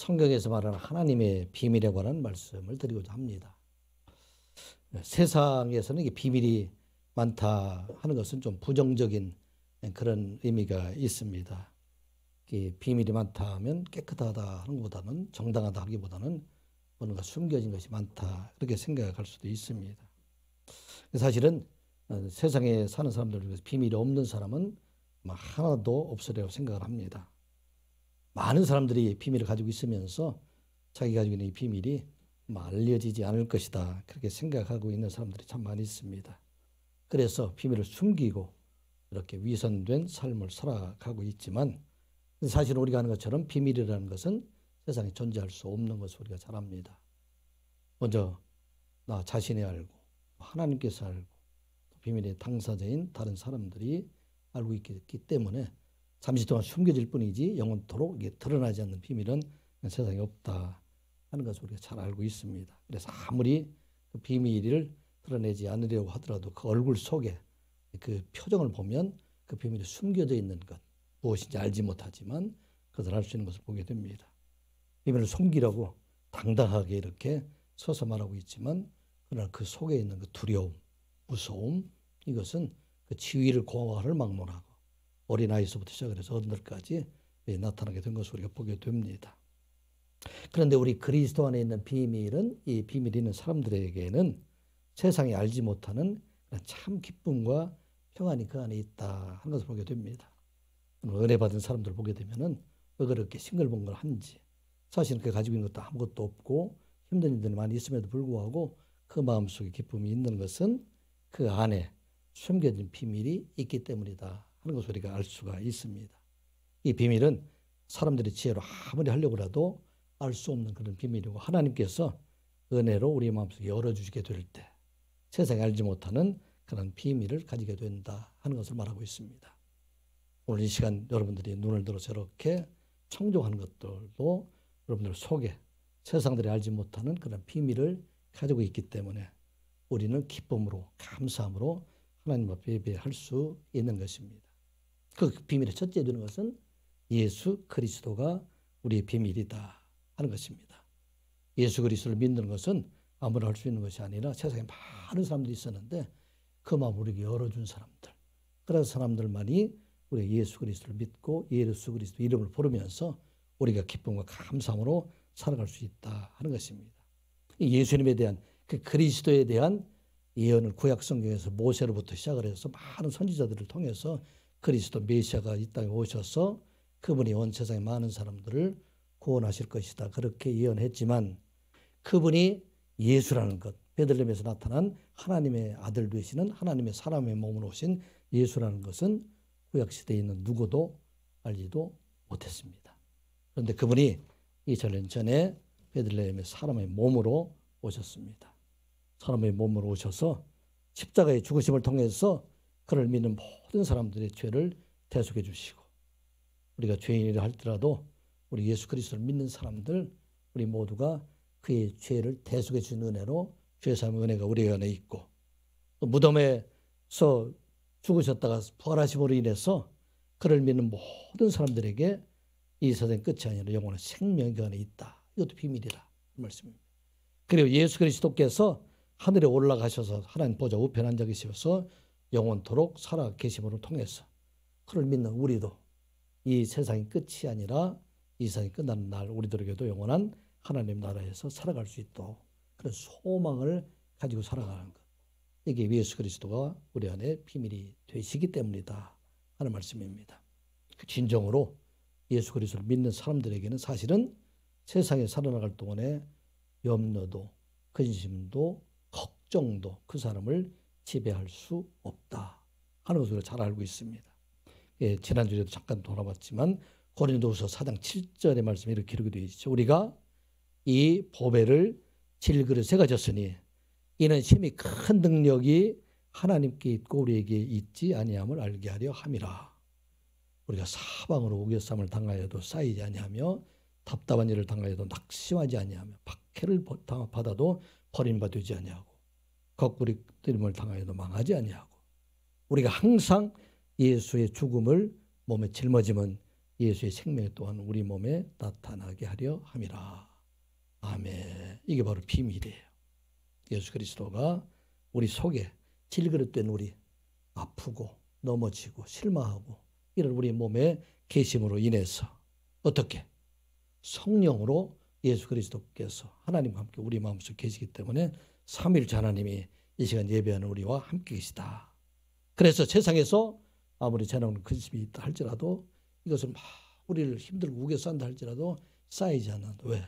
성경에서 말하는 하나님의 비밀에 관한 말씀을 드리고자 합니다. 세상에서는 이게 비밀이 많다 하는 것은 좀 부정적인 그런 의미가 있습니다. 비밀이 많다 하면 깨끗하다 하는 것보다는, 정당하다 하기보다는 뭔가 숨겨진 것이 많다 그렇게 생각할 수도 있습니다. 사실은 세상에 사는 사람들 중에서 비밀이 없는 사람은 하나도 없으리라고 생각을 합니다. 많은 사람들이 비밀을 가지고 있으면서 자기가 가지고 있는 이 비밀이 알려지지 않을 것이다 그렇게 생각하고 있는 사람들이 참 많이 있습니다. 그래서 비밀을 숨기고 이렇게 위선된 삶을 살아가고 있지만, 사실은 우리가 아는 것처럼 비밀이라는 것은 세상에 존재할 수 없는 것을 우리가 잘 압니다. 먼저 나 자신이 알고, 하나님께서 알고, 비밀의 당사자인 다른 사람들이 알고 있기 때문에 잠시 동안 숨겨질 뿐이지 영원토록 이게 드러나지 않는 비밀은 세상에 없다 하는 것을 우리가 잘 알고 있습니다. 그래서 아무리 그 비밀을 드러내지 않으려고 하더라도 그 얼굴 속에 그 표정을 보면 그 비밀이 숨겨져 있는 것, 무엇인지 알지 못하지만 그것을 알 수 있는 것을 보게 됩니다. 비밀을 숨기려고 당당하게 이렇게 서서 말하고 있지만, 그러나 그 속에 있는 그 두려움, 무서움, 이것은 그 지위를 공화를 막론하고 어린아이서부터 시작을 해서 어른들까지 나타나게 된 것을 우리가 보게 됩니다. 그런데 우리 그리스도 안에 있는 비밀은, 이 비밀이 있는 사람들에게는 세상이 알지 못하는 참 기쁨과 평안이 그 안에 있다 하는 것을 보게 됩니다. 은혜 받은 사람들을 보게 되면은 왜 그렇게 싱글벙글한지, 사실은 그 가지고 있는 것도 아무것도 없고 힘든 일들이 많이 있음에도 불구하고 그 마음속에 기쁨이 있는 것은 그 안에 숨겨진 비밀이 있기 때문이다 하는 것을 우리가 알 수가 있습니다. 이 비밀은 사람들이 지혜로 아무리 하려고 해도 알 수 없는 그런 비밀이고, 하나님께서 은혜로 우리 마음속에 열어주시게 될 때 세상에 알지 못하는 그런 비밀을 가지게 된다 하는 것을 말하고 있습니다. 오늘 이 시간 여러분들이 눈을 들어서 이렇게 청종하는 것들도 여러분들 속에 세상들이 알지 못하는 그런 비밀을 가지고 있기 때문에 우리는 기쁨으로, 감사함으로 하나님 앞에 예배할 수 있는 것입니다. 그 비밀의 첫째 되는 것은 예수 그리스도가 우리의 비밀이다 하는 것입니다. 예수 그리스도를 믿는 것은 아무나 할 수 있는 것이 아니라 세상에 많은 사람들이 있었는데 그 마음을 우리에게 열어준 사람들, 그런 사람들만이 우리가 예수 그리스도를 믿고 예수 그리스도 이름을 부르면서 우리가 기쁨과 감사함으로 살아갈 수 있다 하는 것입니다. 예수님에 대한, 그 그리스도에 대한 예언을 구약 성경에서 모세로부터 시작을 해서 많은 선지자들을 통해서 그리스도 메시아가 이 땅에 오셔서 그분이 온 세상의 많은 사람들을 구원하실 것이다 그렇게 예언했지만, 그분이 예수라는 것, 베들레헴에서 나타난 하나님의 아들 되시는 하나님의 사람의 몸으로 오신 예수라는 것은 구약시대에 있는 누구도 알지도 못했습니다. 그런데 그분이 2000년 전에 베들레헴의 사람의 몸으로 오셨습니다. 사람의 몸으로 오셔서 십자가의 죽으심을 통해서 그를 믿는 모든 사람들의 죄를 대속해 주시고, 우리가 죄인이라 할지라도 우리 예수 그리스도를 믿는 사람들, 우리 모두가 그의 죄를 대속해 주는 은혜로 죄사함의 은혜가 우리 안에 있고, 또 무덤에서 죽으셨다가 부활하심으로 인해서 그를 믿는 모든 사람들에게 이 세상의 끝이 아니라 영원한 생명이 그 안에 있다. 이것도 비밀이다 말씀입니다. 그리고 예수 그리스도께서 하늘에 올라가셔서 하나님 보좌 우편에 앉아 계셔서 영원토록 살아 계심으로 통해서 그를 믿는 우리도 이 세상의 끝이 아니라 이 세상이 끝나는 날 우리들에게도 영원한 하나님 나라에서 살아갈 수 있도록 그런 소망을 가지고 살아가는 것, 이게 예수 그리스도가 우리 안에 비밀이 되시기 때문이다 하는 말씀입니다. 진정으로 예수 그리스도를 믿는 사람들에게는 사실은 세상에 살아나갈 동안에 염려도, 근심도, 걱정도 그 사람을 지배할 수 없다 하는 것을 잘 알고 있습니다. 지난주에도 잠깐 돌아봤지만 고린도후서 4장 7절의 말씀이 이렇게 기록이 되어 있죠. 우리가 이 보배를 질그릇에 가졌으니 이는 심히 큰 능력이 하나님께 있고 우리에게 있지 아니함을 알게 하려 함이라. 우리가 사방으로 우겨쌈을 당하여도 쌓이지 아니하며 답답한 일을 당하여도 낙심하지 아니하며 박해를 받아도 버림받지 아니하고 거꾸리림을 당하여도 망하지 아니하고, 우리가 항상 예수의 죽음을 몸에 짊어지면 예수의 생명이 또한 우리 몸에 나타나게 하려 함이라. 아멘. 이게 바로 비밀이에요. 예수 그리스도가 우리 속에 질그릇된 우리 아프고 넘어지고 실망하고 이런 우리 몸에 계심으로 인해서 어떻게? 성령으로 예수 그리스도께서 하나님과 함께 우리 마음속에 계시기 때문에 삼위일체 하나님이 이 시간 예배하는 우리와 함께 계시다. 그래서 세상에서 아무리 재난과 근심이 있다 할지라도 이것은 막 우리를 힘들고 우겨 싼다 할지라도 쌓이지 않는. 왜?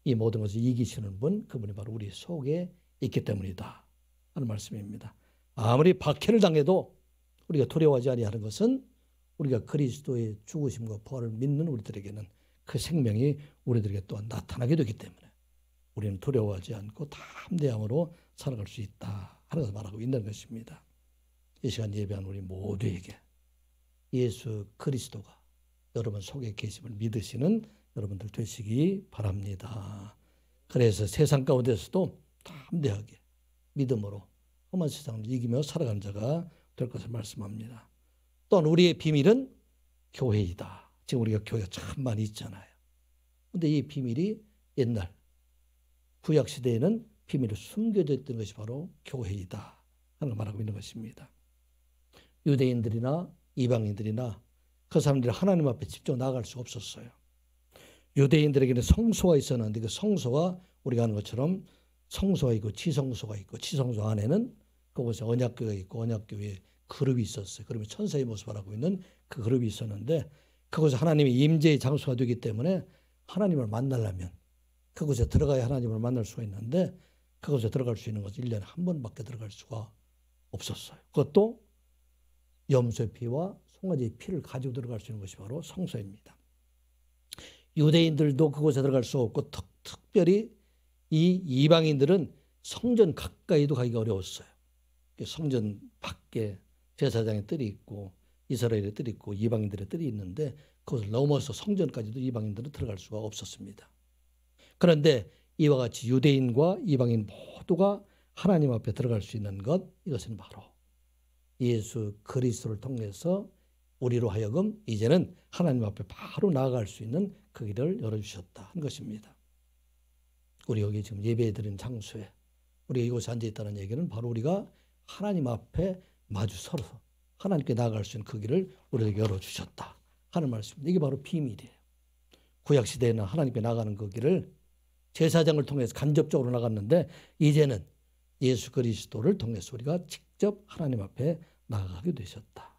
이 모든 것을 이기시는 분, 그분이 바로 우리 속에 있기 때문이다 하는 말씀입니다. 아무리 박해를 당해도 우리가 두려워하지 아니하는 것은 우리가 그리스도의 죽으심과 부활을 믿는 우리들에게는 그 생명이 우리들에게 또한 나타나게 되기 때문에 우리는 두려워하지 않고 담대함으로 살아갈 수 있다 하는 것을 말하고 있는 것입니다. 이 시간 예배한 우리 모두에게 예수 그리스도가 여러분 속에 계심을 믿으시는 여러분들 되시기 바랍니다. 그래서 세상 가운데서도 담대하게 믿음으로 험한 세상을 이기며 살아가는 자가 될 것을 말씀합니다. 또한 우리의 비밀은 교회이다. 지금 우리가 교회가 참 많이 있잖아요. 그런데 이 비밀이 옛날 구약시대에는 비밀이 숨겨져 있던 것이 바로 교회이다 하는 걸 말하고 있는 것입니다. 유대인들이나 이방인들이나 그 사람들이 하나님 앞에 직접 나아갈 수 없었어요. 유대인들에게는 성소가 있었는데 그 성소가 우리가 아는 것처럼 성소가 있고 지성소가 있고 지성소 안에는 그곳에 언약궤가 있고 언약궤에 그룹이 있었어요. 그러면 천사의 모습을 하고 있는 그 그룹이 있었는데 그곳에 하나님의 임재의 장소가 되기 때문에 하나님을 만나려면 그곳에 들어가야 하나님을 만날 수가 있는데 그곳에 들어갈 수 있는 것은 1년에 한 번밖에 들어갈 수가 없었어요. 그것도 염소의 피와 송아지의 피를 가지고 들어갈 수 있는 것이 바로 성소입니다. 유대인들도 그곳에 들어갈 수 없고 특별히 이 이방인들은 성전 가까이도 가기가 어려웠어요. 성전 밖에 제사장의 뜰이 있고 이스라엘의 뜰이 있고 이방인들의 뜰이 있는데 그것을 넘어서 성전까지도 이방인들은 들어갈 수가 없었습니다. 그런데 이와 같이 유대인과 이방인 모두가 하나님 앞에 들어갈 수 있는 것, 이것은 바로 예수 그리스도를 통해서 우리로 하여금 이제는 하나님 앞에 바로 나아갈 수 있는 그 길을 열어주셨다 한 것입니다. 우리 여기 지금 예배드린 장소에 우리가 이곳에 앉아있다는 얘기는 바로 우리가 하나님 앞에 마주 서서 하나님께 나아갈 수 있는 그 길을 우리에게 열어주셨다 하는 말씀입니다. 이게 바로 비밀이에요. 구약시대에는 하나님께 나가는 그 길을 제사장을 통해서 간접적으로 나갔는데 이제는 예수 그리스도를 통해서 우리가 직접 하나님 앞에 나아가게 되셨다.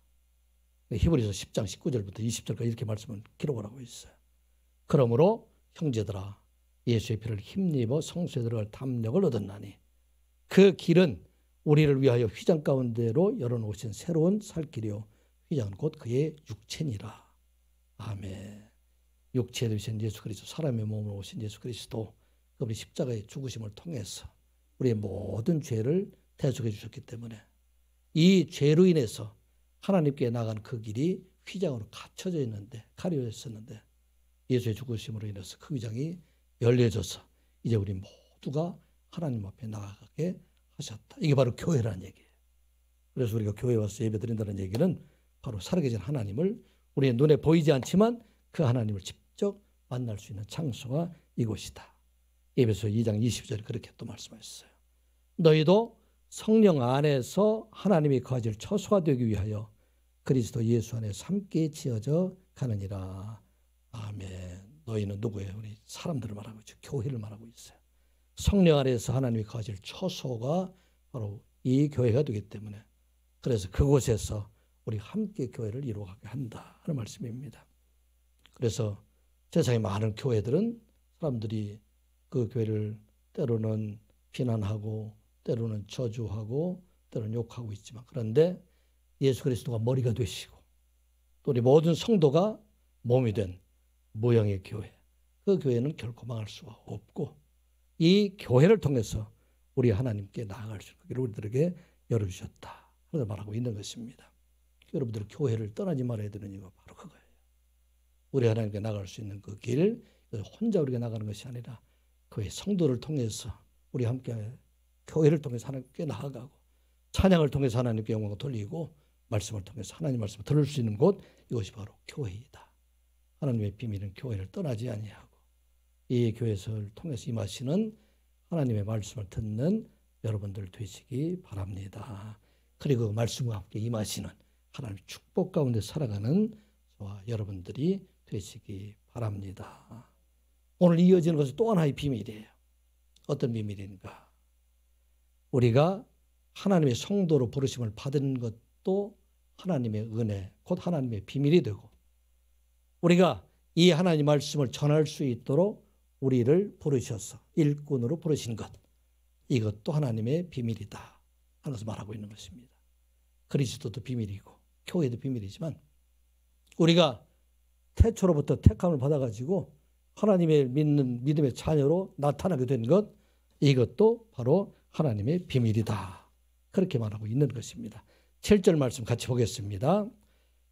히브리서 10장 19절부터 20절까지 이렇게 말씀을 기록을 하고 있어요. 그러므로 형제들아 예수의 피를 힘입어 성소에 들어갈 담력을 얻었나니 그 길은 우리를 위하여 휘장 가운데로 열어놓으신 새로운 살 길이요 휘장은 곧 그의 육체니라. 아멘. 육체에 되신 예수 그리스도, 사람의 몸으로 오신 예수 그리스도, 그분이 십자가의 죽으심을 통해서 우리의 모든 죄를 대속해 주셨기 때문에 이 죄로 인해서 하나님께 나간 그 길이 휘장으로 갇혀져 있는데, 가려져 있었는데 예수의 죽으심으로 인해서 그 휘장이 열려져서 이제 우리 모두가 하나님 앞에 나아가게 하셨다. 이게 바로 교회라는 얘기예요. 그래서 우리가 교회에 와서 예배드린다는 얘기는 바로 살아계신 하나님을 우리의 눈에 보이지 않지만 그 하나님을 직접 만날 수 있는 장소가 이곳이다. 에베소 2장 20절에 그렇게 또 말씀하셨어요. 너희도 성령 안에서 하나님이 거하실 처소가 되기 위하여 그리스도 예수 안에서 함께 지어져 가느니라. 아멘. 너희는 누구예요? 우리 사람들을 말하고 있죠. 교회를 말하고 있어요. 성령 안에서 하나님이 거하실 처소가 바로 이 교회가 되기 때문에 그래서 그곳에서 우리 함께 교회를 이루어가게 한다 하는 말씀입니다. 그래서 세상에 많은 교회들은 사람들이 그 교회를 때로는 비난하고 때로는 저주하고 때로는 욕하고 있지만 그런데 예수 그리스도가 머리가 되시고 또 우리 모든 성도가 몸이 된 모형의 교회, 그 교회는 결코 망할 수가 없고 이 교회를 통해서 우리 하나님께 나아갈 수 있는 길을 우리들에게 열어주셨다 하는 말하고 있는 것입니다. 여러분들 교회를 떠나지 말아야 되는 이유가 바로 그거예요. 우리 하나님께 나아갈 수 있는 그 길, 혼자 우리가 나가는 것이 아니라 그의 성도를 통해서 우리 함께 교회를 통해서 하나님께 나아가고 찬양을 통해서 하나님께 영광을 돌리고 말씀을 통해서 하나님 말씀을 들을 수 있는 곳, 이것이 바로 교회이다 하나님의 비밀은 교회를 떠나지 아니하고 이 교회를 통해서 임하시는 하나님의 말씀을 듣는 여러분들 되시기 바랍니다. 그리고 그 말씀과 함께 임하시는 하나님의 축복 가운데 살아가는 저와 여러분들이 되시기 바랍니다. 오늘 이어지는 것은 또 하나의 비밀이에요. 어떤 비밀인가? 우리가 하나님의 성도로 부르심을 받은 것도 하나님의 은혜, 곧 하나님의 비밀이 되고 우리가 이 하나님 말씀을 전할 수 있도록 우리를 부르셔서 일꾼으로 부르신 것, 이것도 하나님의 비밀이다 하는 것을 말하고 있는 것입니다. 그리스도도 비밀이고 교회도 비밀이지만 우리가 태초로부터 택함을 받아가지고 하나님의 믿는 믿음의 자녀로 나타나게 된 것, 이것도 바로 하나님의 비밀이다. 그렇게 말하고 있는 것입니다. 7절 말씀 같이 보겠습니다.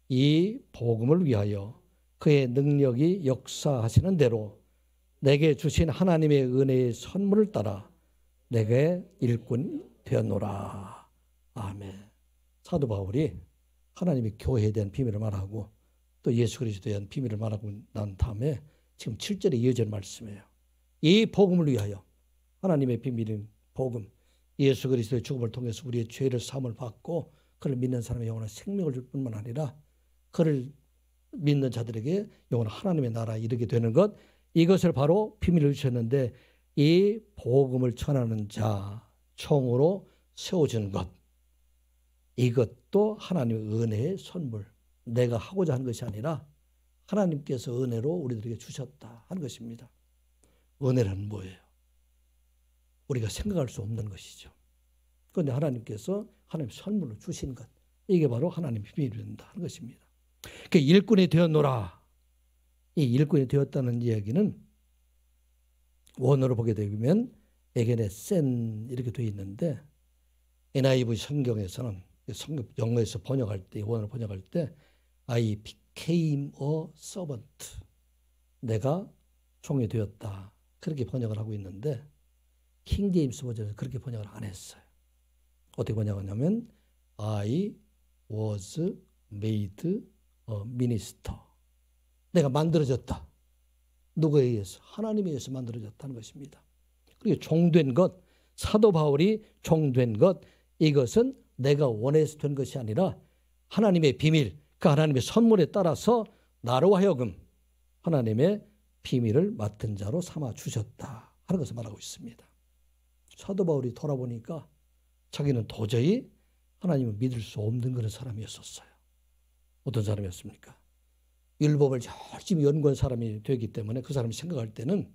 이 복음을 위하여 그의 능력이 역사하시는 대로 내게 주신 하나님의 은혜의 선물을 따라 내게 일꾼 되었노라. 아멘. 사도 바울이 하나님의 교회에 대한 비밀을 말하고 또 예수 그리스도에 대한 비밀을 말하고 난 다음에 지금 7절에 이어진 말씀이에요. 이 복음을 위하여 하나님의 비밀인 복음, 예수 그리스도의 죽음을 통해서 우리의 죄를 사함을 받고 그를 믿는 사람의 영원한 생명을 줄 뿐만 아니라 그를 믿는 자들에게 영원한 하나님의 나라에 이르게 되는 것, 이것을 바로 비밀을 주셨는데 이 복음을 전하는 자 총으로 세워주는 것, 이것도 하나님의 은혜의 선물, 내가 하고자 하는 것이 아니라 하나님께서 은혜로 우리들에게 주셨다 하는 것입니다. 은혜란 뭐예요? 우리가 생각할 수 없는 것이죠. 그런데 하나님께서 하나님 선물로 주신 것, 이게 바로 하나님의 비밀이 된다 하는 것입니다. 그 일꾼이 되었노라. 이 일꾼이 되었다는 이야기는 원어로 보게 되면 에게네 센 이렇게 되어 있는데 NIV 성경에서는 영어에서 번역할 때, 원어로 번역할 때 I became a servant, 내가 종이 되었다, 그렇게 번역을 하고 있는데 킹 제임스 버전에서 그렇게 번역을 안 했어요. 어떻게 번역하냐면 I was made a minister, 내가 만들어졌다. 누구에 의해서? 하나님에 의해서 만들어졌다는 것입니다. 그리고 종된 것, 사도 바울이 종된 것, 이것은 내가 원해서 된 것이 아니라 하나님의 비밀, 그 하나님의 선물에 따라서 나로 하여금 하나님의 비밀을 맡은 자로 삼아 주셨다 하는 것을 말하고 있습니다. 사도 바울이 돌아보니까 자기는 도저히 하나님을 믿을 수 없는 그런 사람이었었어요. 어떤 사람이었습니까? 율법을 열심히 연구한 사람이 되기 때문에 그 사람이 생각할 때는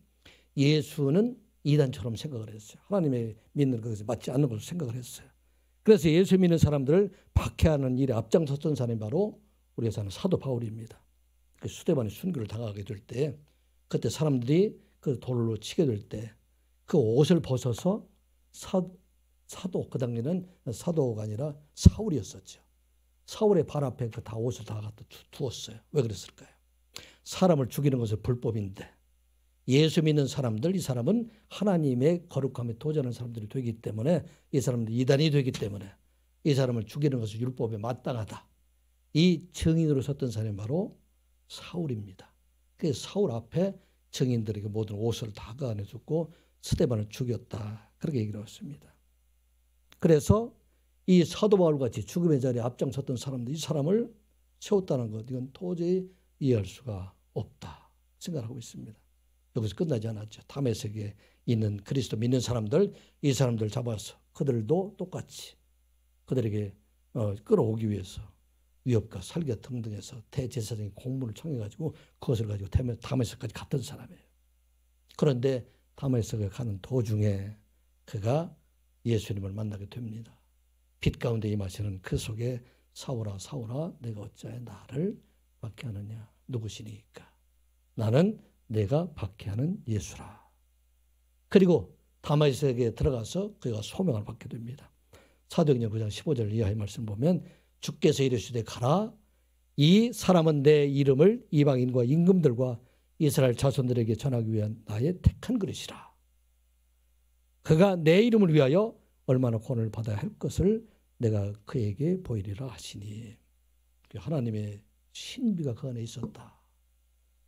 예수는 이단처럼 생각을 했어요. 하나님의 믿는 것에 맞지 않는 것으로 생각을 했어요. 그래서 예수 믿는 사람들을 박해하는 일에 앞장섰던 사람이 바로 우리가 사는 사도 바울입니다. 수데반의 순교를 당하게 될 때, 그때 사람들이 그 돌로 치게 될 때 그 옷을 벗어서 사도, 그 당시에는 사도가 아니라 사울이었었죠. 사울의 발 앞에 그 다 옷을 다 갖다 두었어요. 왜 그랬을까요? 사람을 죽이는 것은 불법인데 예수 믿는 사람들, 이 사람은 하나님의 거룩함에 도전하는 사람들이 되기 때문에, 이 사람들이 이단이 되기 때문에 이 사람을 죽이는 것은 율법에 마땅하다, 이 증인으로 섰던 사람이 바로 사울입니다. 그래서 사울 앞에 증인들에게 모든 옷을 다 가안해줬고 스데반을 죽였다, 그렇게 얘기를 했습니다. 그래서 이 사도 바울과 같이 죽음의 자리에 앞장섰던 사람들, 이 사람을 세웠다는 것, 이건 도저히 이해할 수가 없다 생각하고 있습니다. 여기서 끝나지 않았죠. 다메섹에 있는 그리스도 믿는 사람들, 이 사람들 잡아서 그들도 똑같이 그들에게 끌어오기 위해서 위협과 살겨 등등해서 대제사장의 공문을 청해가지고 그것을 가지고 다메섹까지 갔던 사람이에요. 그런데 다메섹에 가는 도중에 그가 예수님을 만나게 됩니다. 빛 가운데 임하시는 그 속에 사울아 사울아 내가 어찌하여 나를 박해하느냐, 누구시니까? 나는 내가 박해하는 예수라. 그리고 다메섹에 들어가서 그가 소명을 받게 됩니다. 사도행전 9장 15절 이하의 말씀 보면 주께서 이르시되 가라, 이 사람은 내 이름을 이방인과 임금들과 이스라엘 자손들에게 전하기 위한 나의 택한 그릇이라. 그가 내 이름을 위하여 얼마나 고난을 받아야 할 것을 내가 그에게 보이리라 하시니, 하나님의 신비가 그 안에 있었다.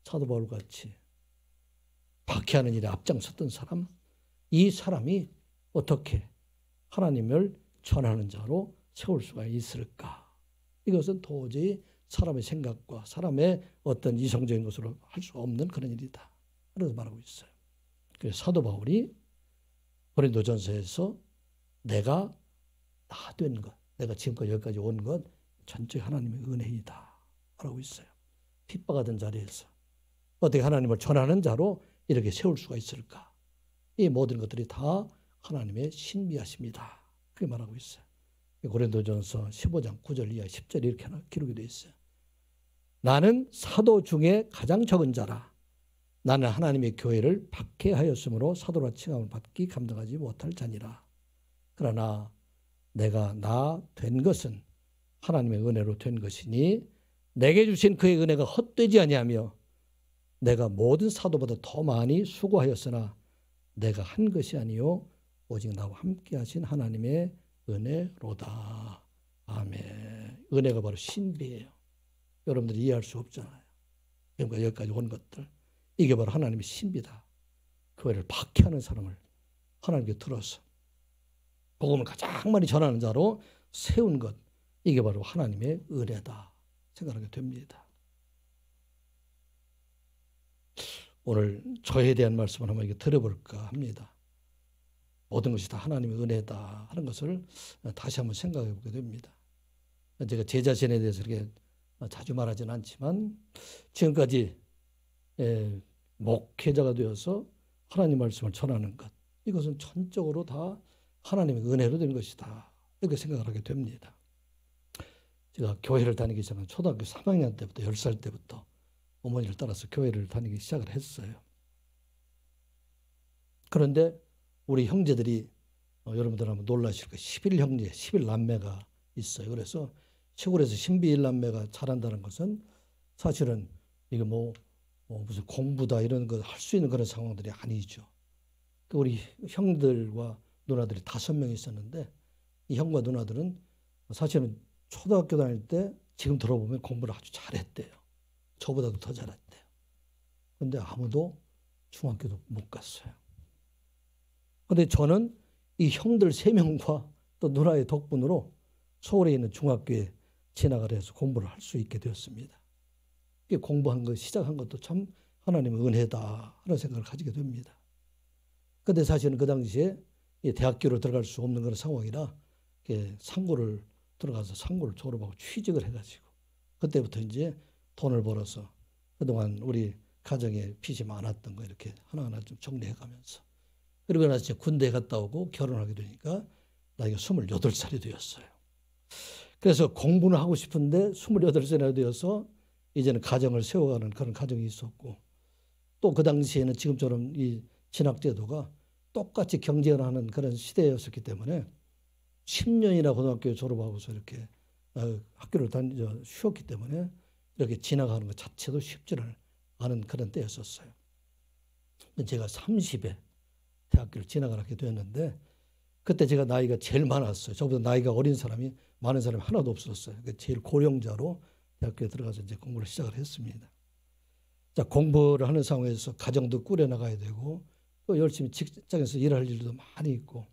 사도 바울같이 박해하는 일에 앞장섰던 사람, 이 사람이 어떻게 하나님을 전하는 자로 세울 수가 있을까? 이것은 도저히 사람의 생각과 사람의 어떤 이성적인 것으로 할 수 없는 그런 일이다. 그래서 말하고 있어요. 그래서 사도 바울이 고린도전서에서 내가 다 된 것, 내가 지금까지 여기까지 온 것 전적이 하나님의 은혜이다 말하고 있어요. 핍박하던 자리에서 어떻게 하나님을 전하는 자로 이렇게 세울 수가 있을까? 이 모든 것들이 다 하나님의 신비하십니다. 그렇게 말하고 있어요. 고린도전서 15장 9절 이하 10절 이렇게 기록이 되어 있어요. 나는 사도 중에 가장 적은 자라. 나는 하나님의 교회를 박해하였으므로 사도라 칭함을 받기 감당하지 못할 자니라. 그러나 내가 나 된 것은 하나님의 은혜로 된 것이니 내게 주신 그의 은혜가 헛되지 아니하며 내가 모든 사도보다 더 많이 수고하였으나 내가 한 것이 아니요 오직 나와 함께 하신 하나님의 은혜로다. 아멘. 은혜가 바로 신비예요. 여러분들이 이해할 수 없잖아요. 그러니까 여기까지 온 것들. 이게 바로 하나님의 신비다. 교회를 박해하는 사람을 하나님께 들어서 복음을 가장 많이 전하는 자로 세운 것. 이게 바로 하나님의 은혜다 생각하게 됩니다. 오늘 저에 대한 말씀을 한번 이렇게 들어볼까 합니다. 모든 것이 다 하나님의 은혜다 하는 것을 다시 한번 생각해 보게 됩니다. 제가 제 자신에 대해서 이렇게 자주 말하지는 않지만 지금까지 목회자가 되어서 하나님 말씀을 전하는 것, 이것은 전적으로 다 하나님의 은혜로 된 것이다 이렇게 생각을 하게 됩니다. 제가 교회를 다니기 시작한 초등학교 3학년 때부터 10살 때부터 어머니를 따라서 교회를 다니기 시작을 했어요. 그런데 우리 형제들이 여러분들 한번 놀라실 거예요. 11형제, 11남매가 있어요. 그래서 시골에서 신비일남매가 자란다는 것은 사실은 이게 무슨 공부다 이런 거 할 수 있는 그런 상황들이 아니죠. 우리 형들과 누나들이 5명이 있었는데 이 형과 누나들은 사실은 초등학교 다닐 때 지금 들어보면 공부를 아주 잘했대요. 저보다도 더 잘했대요. 그런데 아무도 중학교도 못 갔어요. 그런데 저는 이 형들 3명과 또 누나의 덕분으로 서울에 있는 중학교에 진학을 해서 공부를 할 수 있게 되었습니다. 공부한 거 시작한 것도 참 하나님의 은혜다 하는 생각을 가지게 됩니다. 그런데 사실은 그 당시에 대학교로 들어갈 수 없는 그런 상황이라 상고를 들어가서 상고를 졸업하고 취직을 해가지고 그때부터 이제 돈을 벌어서 그동안 우리 가정에 빚이 많았던 거 이렇게 하나하나 좀 정리해가면서 그리고 나서 이제 군대에 갔다 오고 결혼하게 되니까 나이가 28살이 되었어요. 그래서 공부는 하고 싶은데 28살이 되어서 이제는 가정을 세워가는 그런 가정이 있었고 또 그 당시에는 지금처럼 이 진학제도가 똑같이 경쟁하는 그런 시대였었기 때문에 10년이나 고등학교 졸업하고서 이렇게 학교를 쉬었기 때문에 이렇게 진학하는 것 자체도 쉽지는 않은 그런 때였었어요. 제가 30에 대학교를 진학을 하게 되었는데 그때 제가 나이가 제일 많았어요. 저보다 나이가 어린 사람이 많은 사람이 하나도 없었어요. 제일 고령자로 대학교에 들어가서 이제 공부를 시작을 했습니다. 자, 공부를 하는 상황에서 가정도 꾸려나가야 되고 또 열심히 직장에서 일할 일도 많이 있고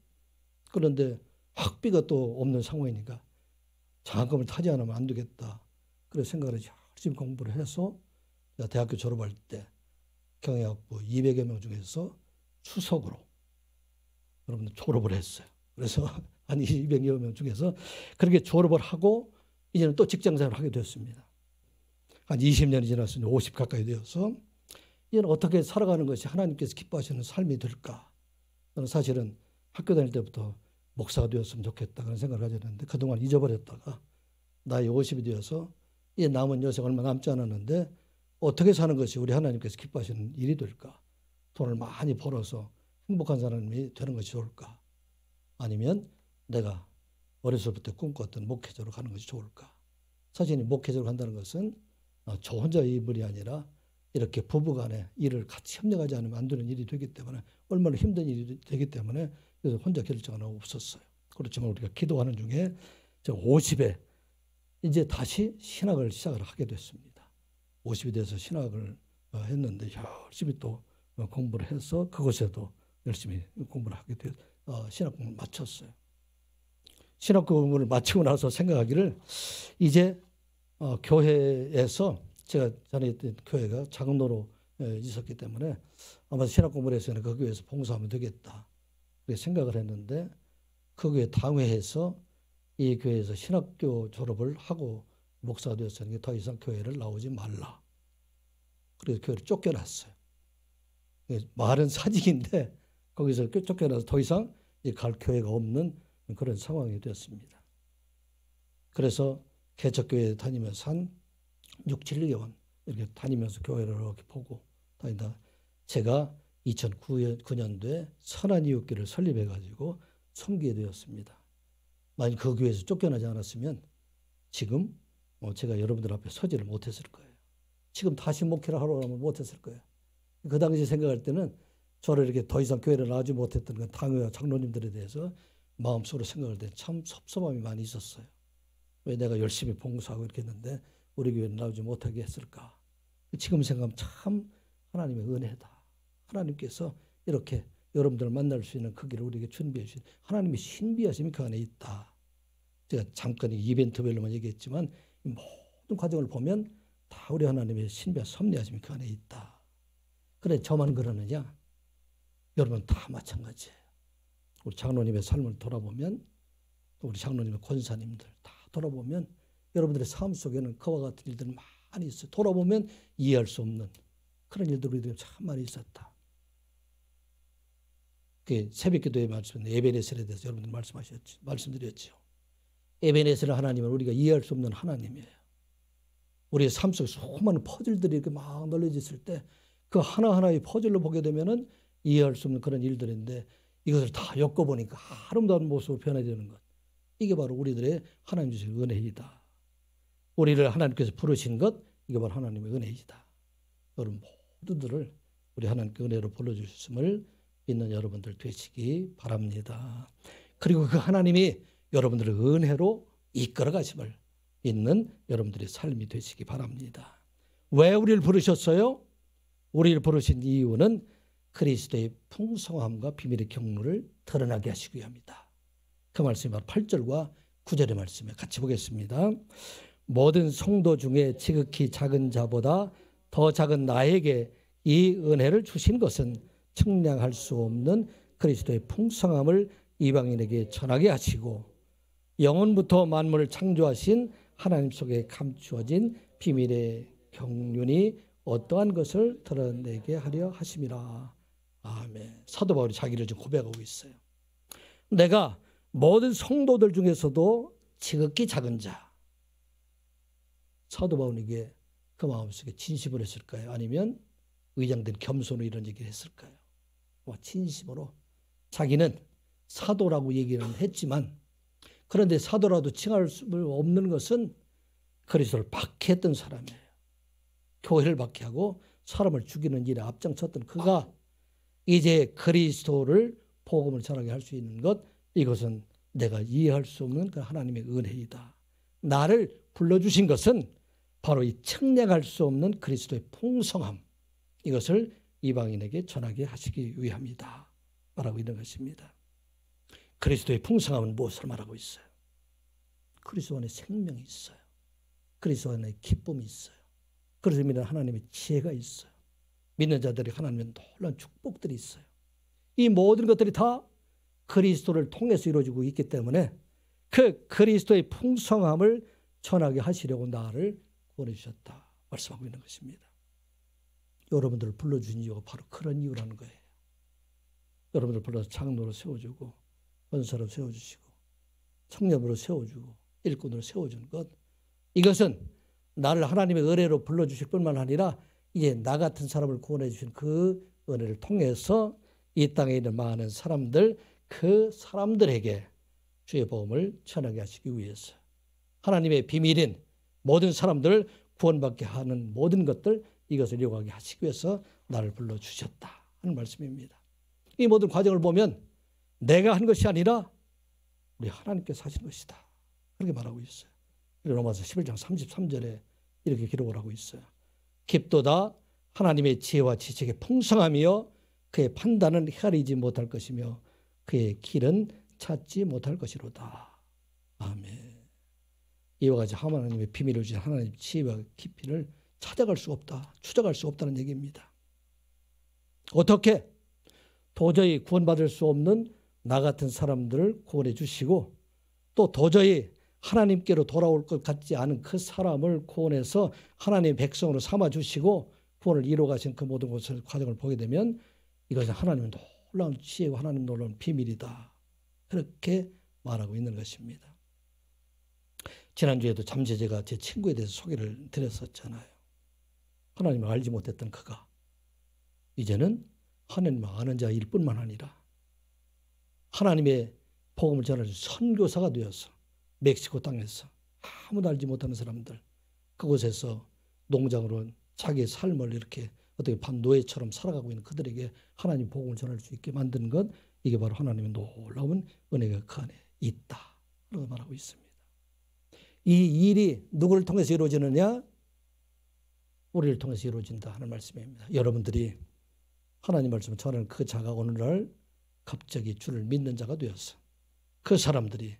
그런데 학비가 또 없는 상황이니까 장학금을 타지 않으면 안 되겠다. 그래서 생각을 해서 열심히 공부를 해서 대학교 졸업할 때 경영학부 200여 명 중에서 수석으로 여러분들 졸업을 했어요. 그래서 한 200여 명 중에서 그렇게 졸업을 하고 이제는 또 직장생활을 하게 됐습니다. 한 20년이 지나서 50 가까이 되어서 이제는 어떻게 살아가는 것이 하나님께서 기뻐하시는 삶이 될까? 저는 사실은 학교 다닐 때부터 목사가 되었으면 좋겠다 그런 생각을 가졌는데 그동안 잊어버렸다가 나이 50이 되어서 이 남은 여생 얼마 남지 않았는데 어떻게 사는 것이 우리 하나님께서 기뻐하시는 일이 될까? 돈을 많이 벌어서 행복한 사람이 되는 것이 좋을까? 아니면 내가 어려서부터 꿈꿨던 목회자로 가는 것이 좋을까? 사실 목회자로 간다는 것은 저 혼자의 일이 아니라 이렇게 부부간에 일을 같이 협력하지 않으면 안 되는 일이 되기 때문에 얼마나 힘든 일이 되기 때문에 그래서 혼자 결정은 없었어요. 그렇지만 우리가 기도하는 중에 저 50에 이제 다시 신학을 시작을 하게 됐습니다. 50이 돼서 신학을 했는데 열심히 또 공부를 해서 그곳에도 열심히 공부를 하게 돼 신학 공부를 마쳤어요. 신학 공부를 마치고 나서 생각하기를 이제 교회에서 제가 전에 있던 교회가 장로로 있었기 때문에 아마 신학 공부를 해서는 그 교회에서 봉사하면 되겠다 그렇게 생각을 했는데 그 교회 당회에서 이 교회에서 신학교 졸업을 하고 목사가 되었으니 더 이상 교회를 나오지 말라. 그래서 교회를 쫓겨났어요. 말은 사직인데 거기서 쫓겨나서 더 이상 갈 교회가 없는 그런 상황이 되었습니다. 그래서 개척교회에 다니면서 한 6, 7개월 이렇게 다니면서 교회를 이렇게 보고 다니다 제가 2009년도에 선한이웃교회를 설립해가지고 섬기게 되었습니다. 만약 그 교회에서 쫓겨나지 않았으면 지금 제가 여러분들 앞에 서지를 못했을 거예요. 지금 다시 목회를 하러 가면 못했을 거예요. 그 당시 생각할 때는 저를 이렇게 더 이상 교회를 나오지 못했던 그 당회와 장로님들에 대해서 마음속으로 생각할 때 참 섭섭함이 많이 있었어요. 왜 내가 열심히 봉사하고 이렇게 했는데 우리 교회는 나오지 못하게 했을까. 지금 생각하면 참 하나님의 은혜다. 하나님께서 이렇게 여러분들을 만날 수 있는 그 길을 우리에게 준비해 주신 하나님의 신비하심이 그 안에 있다. 제가 잠깐 이벤트별로만 얘기했지만 모든 과정을 보면 다 우리 하나님의 신비한 섭리하심이 그 안에 있다. 그래 저만 그러느냐? 여러분 다 마찬가지예요. 우리 장로님의 삶을 돌아보면 또 우리 장로님의 권사님들 다 돌아보면 여러분들의 삶 속에는 그와 같은 일들이 많이 있어요. 돌아보면 이해할 수 없는 그런 일들이 우리들이 참 많이 있었다. 그 새벽기도의 말씀, 에베네셀에 대해서 여러분들 말씀드렸죠. 에베네셀 하나님은 우리가 이해할 수 없는 하나님이에요. 우리의 삶 속에 수많은 퍼즐들이 이렇게 막 널려져 있을 때 그 하나하나의 퍼즐로 보게 되면은 이해할 수 없는 그런 일들인데 이것을 다 엮어보니까 아름다운 모습으로 변화되는 것. 이게 바로 우리들의 하나님 주신 은혜이다. 우리를 하나님께서 부르신 것, 이게 바로 하나님의 은혜이다. 여러분 모두들을 우리 하나님께 은혜로 불러주셨음을 믿는 여러분들 되시기 바랍니다. 그리고 그 하나님이 여러분들을 은혜로 이끌어 가심을 믿는 여러분들의 삶이 되시기 바랍니다. 왜 우리를 부르셨어요? 우리를 부르신 이유는 그리스도의 풍성함과 비밀의 경륜을 드러나게 하시기 위함이다. 그 말씀이 바로 8절과 9절의 말씀에 같이 보겠습니다. 모든 성도 중에 지극히 작은 자보다 더 작은 나에게 이 은혜를 주신 것은 측량할 수 없는 그리스도의 풍성함을 이방인에게 전하게 하시고 영원부터 만물을 창조하신 하나님 속에 감추어진 비밀의 경륜이 어떠한 것을 드러내게 하려 하심이라. 아멘. 사도 바울이 자기를 지금 고백하고 있어요. 내가 모든 성도들 중에서도 지극히 작은 자. 사도 바울에게 그 마음속에 진심을 했을까요? 아니면 의장된 겸손으로 이런 얘기를 했을까요? 진심으로 자기는 사도라고 얘기는 했지만 그런데 사도라도 칭할 수 없는 것은 그리스도를 박해했던 사람이에요. 교회를 박해하고 사람을 죽이는 일에 앞장섰던 그가 이제 그리스도를 복음을 전하게 할 수 있는 것, 이것은 내가 이해할 수 없는 그 하나님의 은혜이다. 나를 불러주신 것은 바로 이 측량할 수 없는 그리스도의 풍성함, 이것을 이방인에게 전하게 하시기 위함이다. 말하고 있는 것입니다. 그리스도의 풍성함은 무엇을 말하고 있어요? 그리스도 안에 생명이 있어요. 그리스도 안에 기쁨이 있어요. 그래서 믿는 하나님의 지혜가 있어요. 믿는 자들이 하나님의 놀라운 축복들이 있어요. 이 모든 것들이 다 그리스도를 통해서 이루어지고 있기 때문에 그 그리스도의 풍성함을 전하게 하시려고 나를 구원해 주셨다 말씀하고 있는 것입니다. 여러분들을 불러주신 이유가 바로 그런 이유라는 거예요. 여러분들 불러서 장로로 세워주고 권사로 세워주시고 청년으로 세워주고 일꾼으로 세워주는 것, 이것은 나를 하나님의 은혜로 불러주실 뿐만 아니라 이제 나 같은 사람을 구원해 주신 그 은혜를 통해서 이 땅에 있는 많은 사람들, 그 사람들에게 주의 복음을 전하게 하시기 위해서 하나님의 비밀인 모든 사람들을 구원받게 하는 모든 것들, 이것을 이루어가게 하시기 위해서 나를 불러주셨다 하는 말씀입니다. 이 모든 과정을 보면 내가 한 것이 아니라 우리 하나님께서 하신 것이다, 그렇게 말하고 있어요. 로마서 11장 33절에 이렇게 기록을 하고 있어요. 깊도다 하나님의 지혜와 지식의 풍성함이여 그의 판단은 헤아리지 못할 것이며 그의 길은 찾지 못할 것이로다. 아멘. 이와 같이 하나님의 비밀을 주신 하나님의 지혜와 깊이를 찾아갈 수 없다, 추적할 수 없다는 얘기입니다. 어떻게? 도저히 구원받을 수 없는 나 같은 사람들을 구원해 주시고 또 도저히 하나님께로 돌아올 것 같지 않은 그 사람을 구원해서 하나님의 백성으로 삼아주시고 구원을 이루어 가신 그 모든 것을 과정을 보게 되면 이것은 하나님의 놀라운 지혜와 하나님 놀라운 비밀이다. 그렇게 말하고 있는 것입니다. 지난주에도 잠시 제가 제 친구에 대해서 소개를 드렸었잖아요. 하나님을 알지 못했던 그가 이제는 하나님을 아는 자일 뿐만 아니라 하나님의 복음을 전하는 선교사가 되어서 멕시코 땅에서 아무도 알지 못하는 사람들 그곳에서 농장으로 자기의 삶을 이렇게 어떻게 반노예처럼 살아가고 있는 그들에게 하나님 복음을 전할 수 있게 만든 것 이게 바로 하나님의 놀라운 은혜가 그 안에 있다 라고 말하고 있습니다. 이 일이 누구를 통해서 이루어지느냐? 우리를 통해서 이루어진다 하는 말씀입니다. 여러분들이 하나님 말씀을 전하는 그 자가 오늘날 갑자기 주를 믿는 자가 되어서 그 사람들이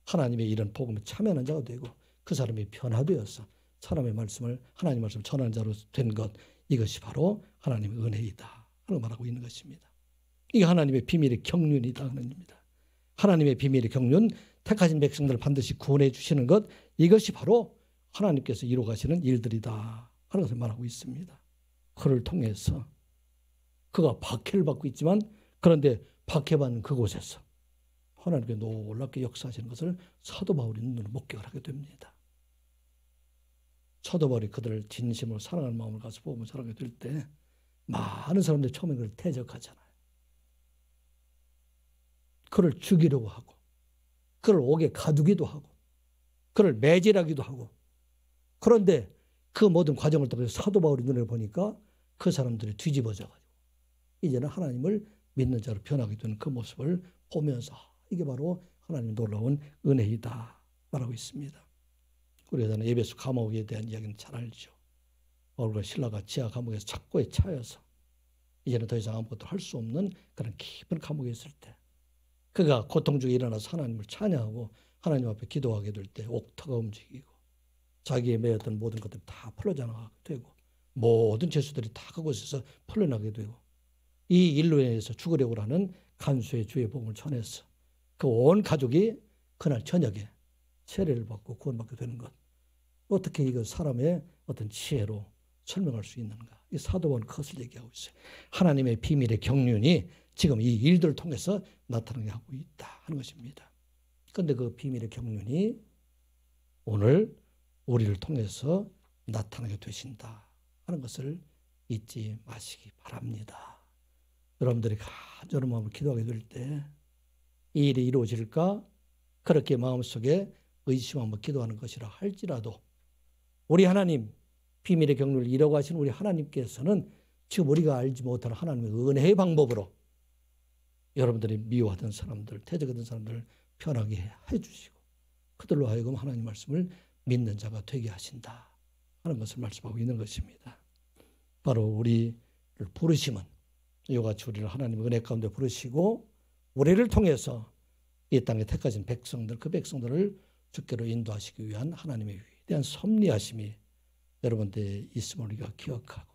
하나님의 이런 복음에 참여하는 자가 되고 그 사람이 변화되어서 사람의 말씀을 하나님 말씀을 전하는 자로 된 것 이것이 바로 하나님의 은혜이다 하는 말하고 있는 것입니다. 이게 하나님의 비밀의 경륜이다 하는 겁니다. 하나님의 비밀의 경륜 택하신 백성들을 반드시 구원해 주시는 것 이것이 바로 하나님께서 이루어 가시는 일들이다 하는 것을 말하고 있습니다. 그를 통해서 그가 박해를 받고 있지만 그런데 박해받는 그곳에서 하나님께 놀랍게 역사하시는 것을 사도 바울이 눈으로 목격을 하게 됩니다. 사도 바울이 그들을 진심으로 사랑하는 마음을 가서 복음을 전하게 될 때 많은 사람들이 처음에 그를 대적하잖아요. 그를 죽이려고 하고 그를 옥에 가두기도 하고 그를 매질하기도 하고 그런데 그 모든 과정을 통해서 사도 바울이 눈에 보니까 그 사람들이 뒤집어져가지고 이제는 하나님을 믿는 자로 변하게 되는 그 모습을 보면서 이게 바로 하나님의 놀라운 은혜이다 말하고 있습니다. 우리가 에베소 감옥에 대한 이야기는 잘 알죠. 바울과 실라가 지하 감옥에서 착고에 차여서 이제는 더 이상 아무것도 할 수 없는 그런 깊은 감옥에 있을 때 그가 고통 중에 일어나서 하나님을 찬양하고 하나님 앞에 기도하게 될 때 옥터가 움직이고 자기의 매였던 모든 것들이 다 풀어져나가게 되고 모든 죄수들이 다 그곳에서 풀려나게 되고 이 일로 인해서 죽으려고 하는 간수의 주의 복음을 전해서 그 온 가족이 그날 저녁에 세례를 받고 구원받게 되는 것. 어떻게 이거 사람의 어떤 지혜로 설명할 수 있는가. 이 사도 바울은 그것을 얘기하고 있어요. 하나님의 비밀의 경륜이 지금 이 일들을 통해서 나타나게 하고 있다 하는 것입니다. 그런데 그 비밀의 경륜이 오늘 우리를 통해서 나타나게 되신다 하는 것을 잊지 마시기 바랍니다. 여러분들이 간절한 마음으로 기도하게 될 때 이 일이 이루어질까? 그렇게 마음속에 의심하며 기도하는 것이라 할지라도 우리 하나님 비밀의 경륜을 이루어 가신 우리 하나님께서는 지금 우리가 알지 못하는 하나님의 은혜의 방법으로 여러분들이 미워하던 사람들, 대적하던 사람들을 편하게 해주시고 그들로 하여금 하나님 말씀을 믿는 자가 되게 하신다 하는 것을 말씀하고 있는 것입니다. 바로 우리를 부르심은 이와 같이 우리를 하나님의 은혜 가운데 부르시고 우리를 통해서 이 땅에 택하신 백성들, 그 백성들을 주께로 인도하시기 위한 하나님의 위대한 섭리하심이 여러분들에 있음을 우리가 기억하고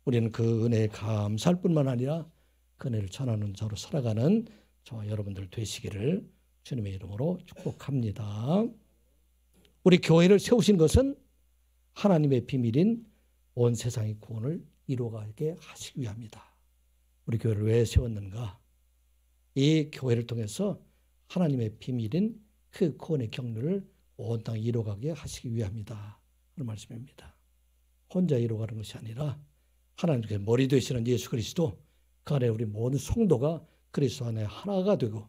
우리는 그 은혜에 감사할 뿐만 아니라 그 은혜를 전하는 자로 살아가는 저와 여러분들 되시기를 주님의 이름으로 축복합니다. 우리 교회를 세우신 것은 하나님의 비밀인 온 세상의 구원을 이루어가게 하시기 위함이다. 우리 교회를 왜 세웠는가? 이 교회를 통해서 하나님의 비밀인 그 구원의 경륜을 온 땅에 이루어가게 하시기 위함이다. 그런 말씀입니다. 혼자 이루어가는 것이 아니라 하나님께 머리 되시는 예수 그리스도 그 안에 우리 모든 성도가 그리스도 안에 하나가 되고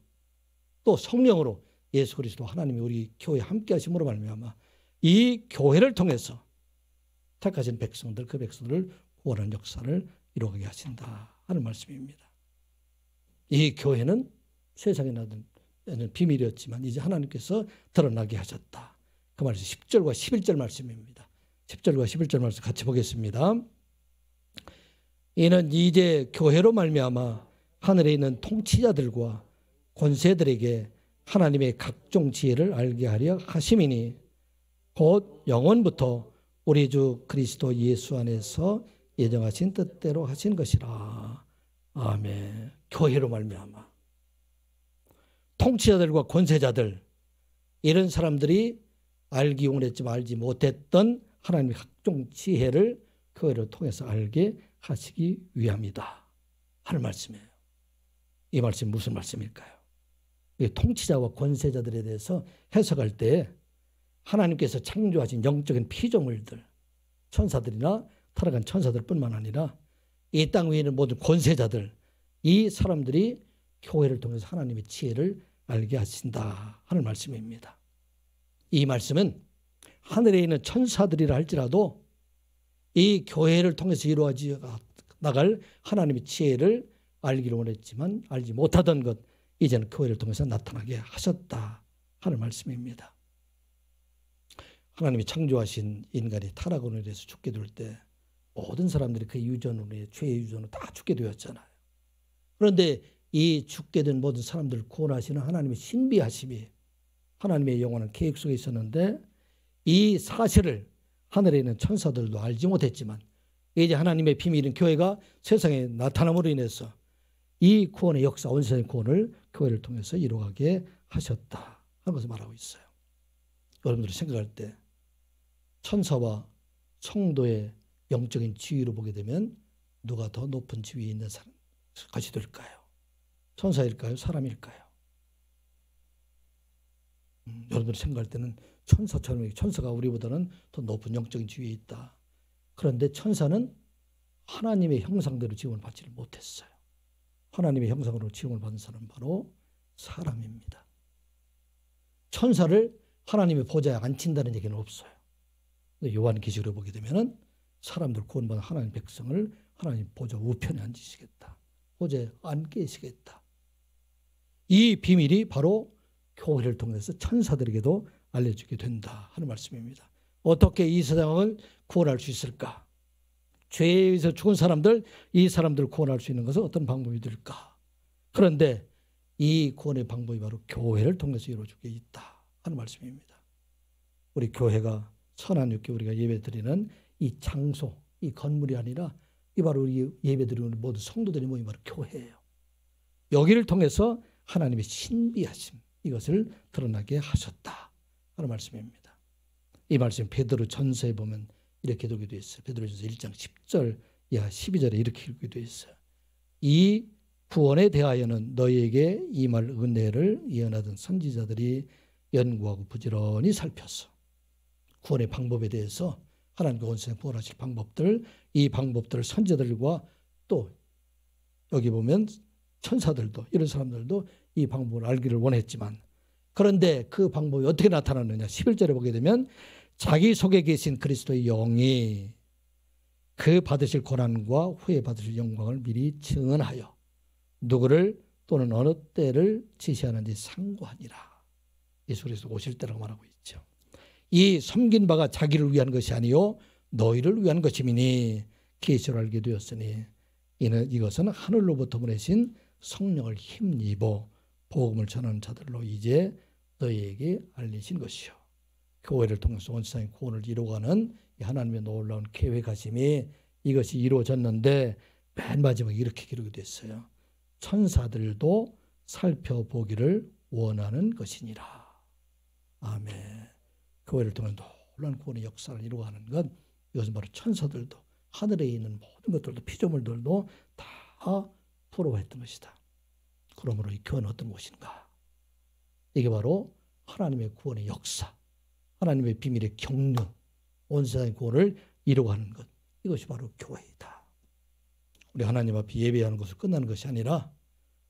또 성령으로 예수 그리스도 하나님이 우리 교회에 함께 하심으로 말미암아 이 교회를 통해서 택하신 백성들 그 백성들을 구원하는 역사를 이루어가게 하신다 하는 말씀입니다. 이 교회는 세상에 나던 비밀이었지만 이제 하나님께서 드러나게 하셨다. 그 말씀 10절과 11절 말씀입니다. 10절과 11절 말씀 같이 보겠습니다. 이는 이제 교회로 말미암아 하늘에 있는 통치자들과 권세들에게 하나님의 각종 지혜를 알게 하려 하심이니 곧 영원부터 우리 주 그리스도 예수 안에서 예정하신 뜻대로 하신 것이라. 아멘. 교회로 말미암아 통치자들과 권세자들, 이런 사람들이 알기 원했지만 알지 못했던 하나님의 각종 지혜를 교회를 통해서 알게 하시기 위함이다 하는 말씀이에요. 이 말씀이 무슨 말씀일까요? 이 통치자와 권세자들에 대해서 해석할 때 하나님께서 창조하신 영적인 피조물들, 천사들이나 타락한 천사들뿐만 아니라 이 땅 위에 있는 모든 권세자들, 이 사람들이 교회를 통해서 하나님의 지혜를 알게 하신다 하는 말씀입니다. 이 말씀은 하늘에 있는 천사들이라 할지라도 이 교회를 통해서 이루어져 나갈 하나님의 지혜를 알기를 원했지만 알지 못하던 것, 이제는 교회를 통해서 나타나게 하셨다 하는 말씀입니다. 하나님이 창조하신 인간이 타락으로 인해서 죽게 될 때 모든 사람들이 그 유전으로, 죄의 유전으로 다 죽게 되었잖아요. 그런데 이 죽게 된 모든 사람들을 구원하시는 하나님의 신비하심이 하나님의 영원한 계획 속에 있었는데, 이 사실을 하늘에 있는 천사들도 알지 못했지만 이제 하나님의 비밀인 교회가 세상에 나타남으로 인해서 이 구원의 역사, 온 세상의 구원을 교회를 통해서 이루어가게 하셨다 하는 것을 말하고 있어요. 여러분들이 생각할 때 천사와 성도의 영적인 지위로 보게 되면 누가 더 높은 지위에 있는 사람 것이 될까요? 천사일까요? 사람일까요? 여러분들이 생각할 때는 천사처럼, 천사가 우리보다는 더 높은 영적인 지위에 있다. 그런데 천사는 하나님의 형상대로 지음을 받지를 못했어요. 하나님의 형상으로 지음을 받은 사람은 바로 사람입니다. 천사를 하나님의 보좌에 앉힌다는 얘기는 없어요. 요한계시록에 보게 되면 사람들 구원받은 하나님 백성을 하나님 보좌 우편에 앉히시겠다, 보좌에 앉게 하시겠다. 이 비밀이 바로 교회를 통해서 천사들에게도 알려주게 된다 하는 말씀입니다. 어떻게 이 세상을 구원할 수 있을까? 죄에 의해서 죽은 사람들, 이 사람들을 구원할 수 있는 것은 어떤 방법이 될까? 그런데 이 구원의 방법이 바로 교회를 통해서 이루어지게 있다 하는 말씀입니다. 우리 교회가 선한 육교, 우리가 예배드리는 이 장소, 이 건물이 아니라 이 바로 우리 예배드리는 모든 성도들이 모인 바로 교회예요. 여기를 통해서 하나님의 신비하심, 이것을 드러나게 하셨다 하는 말씀입니다. 이 말씀 베드로 전서에 보면 이렇게 기록되어 있어요. 베드로 전서 1장 10절 이하 12절에 이렇게 기록되어 있어요. 이 구원에 대하여는 너희에게 임할 은혜를 예언하던 선지자들이 연구하고 부지런히 살폈어. 구원의 방법에 대해서 하나님과 온 세상에 구원하실 방법들, 이 방법들을 선지자들과 또 여기 보면 천사들도, 이런 사람들도 이 방법을 알기를 원했지만, 그런데 그 방법이 어떻게 나타나느냐, 11절에 보게 되면 자기 속에 계신 그리스도의 영이 그 받으실 고난과 후에 받으실 영광을 미리 증언하여 누구를 또는 어느 때를 지시하는지 상고하니라. 예수 그리스도 오실 때라고 말하고 있죠. 이 섬긴 바가 자기를 위한 것이 아니요 너희를 위한 것이미니 계시를 알게 되었으니 이것은 하늘로부터 보내신 성령을 힘입어 복음을 전하는 자들로 이제 너희에게 알리신 것이요. 교회를 통해서 온 세상의 구원을 이루어가는 하나님의 놀라운 계획하심이 이것이 이루어졌는데, 맨 마지막에 이렇게 기록이 됐어요. 천사들도 살펴보기를 원하는 것이니라. 아멘. 교회를 통해 놀라운 구원의 역사를 이루어가는 것, 이것은 바로 천사들도, 하늘에 있는 모든 것들도, 피조물들도 다 부러워했던 것이다. 그러므로 이 교회는 어떤 곳인가? 이게 바로 하나님의 구원의 역사, 하나님의 비밀의 경륜, 온 세상의 구원을 이루어가는 것, 이것이 바로 교회이다. 우리 하나님 앞에 예배하는 것을 끝나는 것이 아니라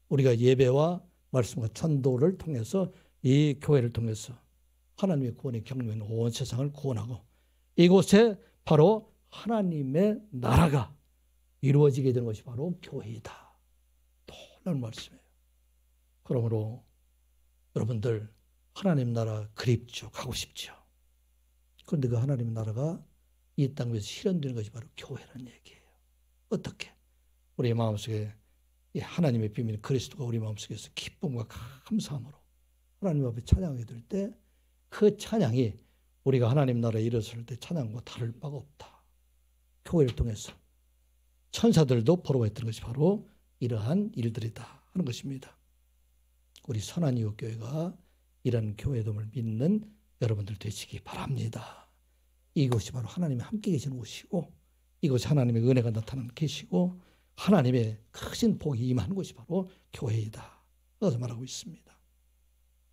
우리가 예배와 말씀과 전도를 통해서 이 교회를 통해서 하나님의 구원의 경륜인 온 세상을 구원하고 이곳에 바로 하나님의 나라가 이루어지게 되는 것이 바로 교회이다. 놀라운 말씀이에요. 그러므로 여러분들 하나님 나라 그립죠. 가고 싶죠. 그런데 그 하나님 나라가 이 땅 위에서 실현되는 것이 바로 교회라는 얘기예요. 어떻게? 우리의 마음속에 이 하나님의 비밀 그리스도가 우리 마음속에서 기쁨과 감사함으로 하나님 앞에 찬양하게 될 때 그 찬양이 우리가 하나님 나라에 일어설 때 찬양과 다를 바가 없다. 교회를 통해서 천사들도 부러워했던 것이 바로 이러한 일들이다 하는 것입니다. 우리 선한 이웃 교회가 이런 교회됨을 믿는 여러분들 되시기 바랍니다. 이곳이 바로 하나님이 함께 계시는 곳이고 이곳이 하나님의 은혜가 나타나는 곳이고 하나님의 크신 복이 임하는 곳이 바로 교회이다. 그래서 말하고 있습니다.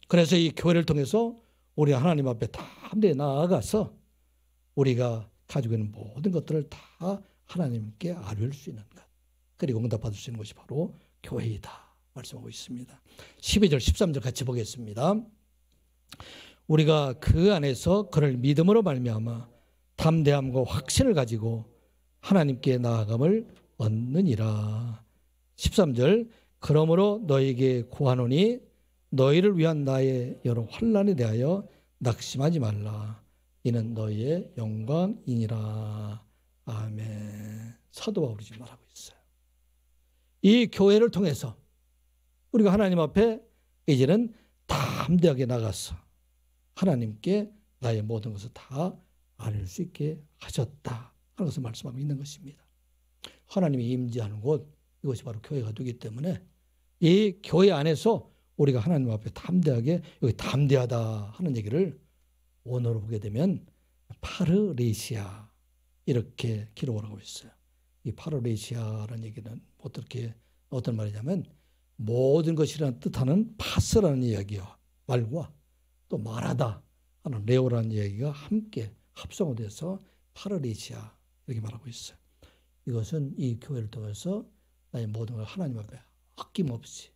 그래서 이 교회를 통해서 우리가 하나님 앞에 담대히 나아가서 우리가 가지고 있는 모든 것들을 다 하나님께 아뢰올 수 있는 것 그리고 응답받을 수 있는 것이 바로 교회이다 말씀하고 있습니다. 12절 13절 같이 보겠습니다. 우리가 그 안에서 그를 믿음으로 말미암아 담대함과 확신을 가지고 하나님께 나아감을 얻느니라. 13절 그러므로 너에게 구하노니 너희를 위한 나의 여러 환난에 대하여 낙심하지 말라. 이는 너희의 영광이니라. 아멘. 사도 바울이 지금 말하고 있어요. 이 교회를 통해서 우리가 하나님 앞에 이제는 담대하게 나가서 하나님께 나의 모든 것을 다 아뢰 수 있게 하셨다 하는 것을 말씀하고 있는 것입니다. 하나님이 임재하는 곳 이것이 바로 교회가 되기 때문에 이 교회 안에서 우리가 하나님 앞에 담대하게 여기 담대하다 하는 얘기를 원어로 보게 되면 파르레시아 이렇게 기록을 하고 있어요. 이 파르레시아라는 얘기는 어떻게 어떤 말이냐면 모든 것이라는 뜻하는 파스라는 이야기와 말과 또 말하다 하는 레오라는 이야기가 함께 합성돼서 파르레시아 이렇게 말하고 있어요. 이것은 이 교회를 통해서 나의 모든 걸 하나님 앞에 아낌없이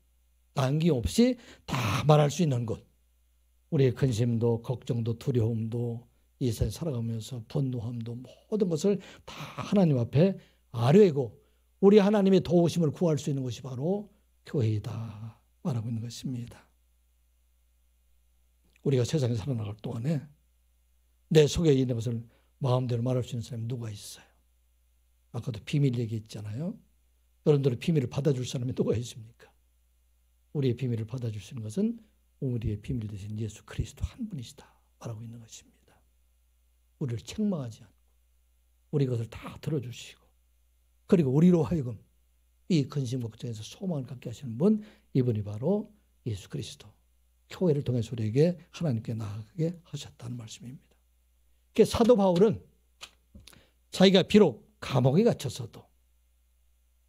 남김없이 다 말할 수 있는 것. 우리의 근심도 걱정도 두려움도 이 세상에 살아가면서 분노함도 모든 것을 다 하나님 앞에 아뢰고 우리 하나님의 도우심을 구할 수 있는 것이 바로 교회이다 말하고 있는 것입니다. 우리가 세상에 살아나갈 동안에 내 속에 있는 것을 마음대로 말할 수 있는 사람이 누가 있어요? 아까도 비밀 얘기했잖아요. 여러분들의 비밀을 받아줄 사람이 누가 있습니까? 우리의 비밀을 받아줄 수 있는 것은 우리의 비밀 되신 예수 그리스도 한 분이시다 말하고 있는 것입니다. 우리를 책망하지 않고 우리 것을 다 들어주시고 그리고 우리로 하여금 이 근심 걱정에서 소망을 갖게 하시는 분 이분이 바로 예수 그리스도 교회를 통해서 우리에게 하나님께 나아가게 하셨다는 말씀입니다. 그래서 사도 바울은 자기가 비록 감옥에 갇혔어도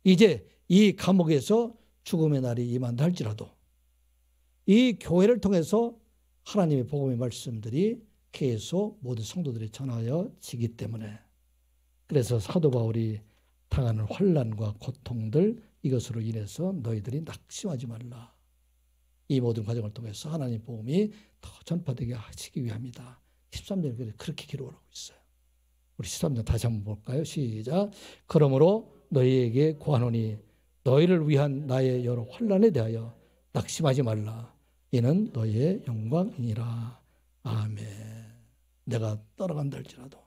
이제 이 감옥에서 죽음의 날이 임한다 할지라도 이 교회를 통해서 하나님의 복음의 말씀들이 계속 모든 성도들이 전하여지기 때문에 그래서 사도 바울이 당하는 환난과 고통들 이것으로 인해서 너희들이 낙심하지 말라. 이 모든 과정을 통해서 하나님의 복음이 더 전파되게 하시기 위함이다. 13절에 그렇게 기록을 하고 있어요. 우리 13절 다시 한번 볼까요? 시작. 그러므로 너희에게 구하노니 너희를 위한 나의 여러 환난에 대하여 낙심하지 말라. 이는 너희의 영광이니라. 아멘. 내가 떠나간다 할지라도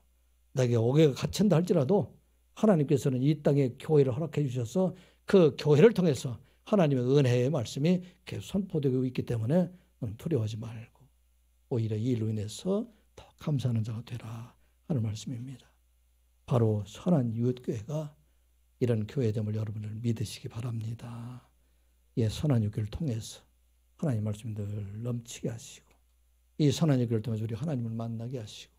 내게 옥에 갇힌다 할지라도 하나님께서는 이 땅에 교회를 허락해 주셔서 그 교회를 통해서 하나님의 은혜의 말씀이 계속 선포되고 있기 때문에 너는 두려워하지 말고 오히려 이 일로 인해서 더 감사하는 자가 되라 하는 말씀입니다. 바로 선한 이웃교회가 이런 교회됨을 여러분을 믿으시기 바랍니다. 예, 선한 이웃교회를 통해서 하나님 말씀이 늘 넘치게 하시고 이 선한 이웃교회를 통해서 우리 하나님을 만나게 하시고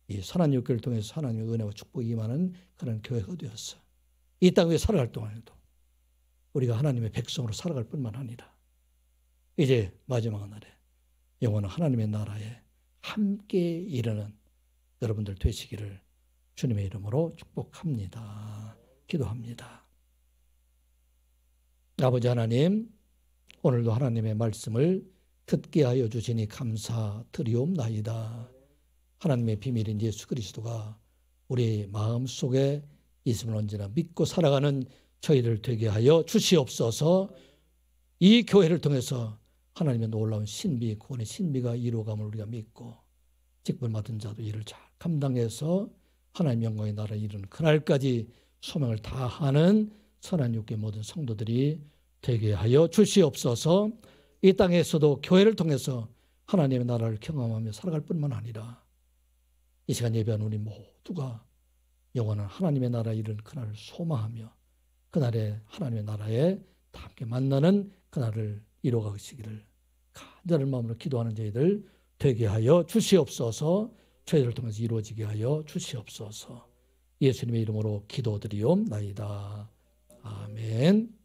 이 선한 이웃교회를 통해서 하나님의 은혜와 축복이 임하는 그런 교회가 되었어. 이 땅 위에 살아갈 동안에도 우리가 하나님의 백성으로 살아갈 뿐만 아니라 이제 마지막 날에 영원한 하나님의 나라에 함께 이르는 여러분들 되시기를 주님의 이름으로 축복합니다. 기도합니다. 아버지 하나님, 오늘도 하나님의 말씀을 듣게 하여 주시니 감사드리옵나이다. 하나님의 비밀인 예수 그리스도가 우리 마음속에 있음을 언제나 믿고 살아가는 저희들 되게 하여 주시옵소서. 이 교회를 통해서 하나님의 놀라운 신비, 구원의 신비가 이루어감을 우리가 믿고 직분 맡은 자도 이를 잘 감당해서 하나님 영광의 나라에 이르는 그날까지 소명을 다하는 선한 육계 모든 성도들이 되게 하여 주시옵소서. 이 땅에서도 교회를 통해서 하나님의 나라를 경험하며 살아갈 뿐만 아니라 이 시간 예배한 우리 모두가 영원한 하나님의 나라에 이르는 그날을 소망하며 그날에 하나님의 나라에 다 함께 만나는 그날을 이루어가시기를 간절한 마음으로 기도하는 저희들 되게 하여 주시옵소서. 저희를 통해서 이루어지게 하여 주시옵소서. 예수님의 이름으로 기도드리옵나이다. 아멘.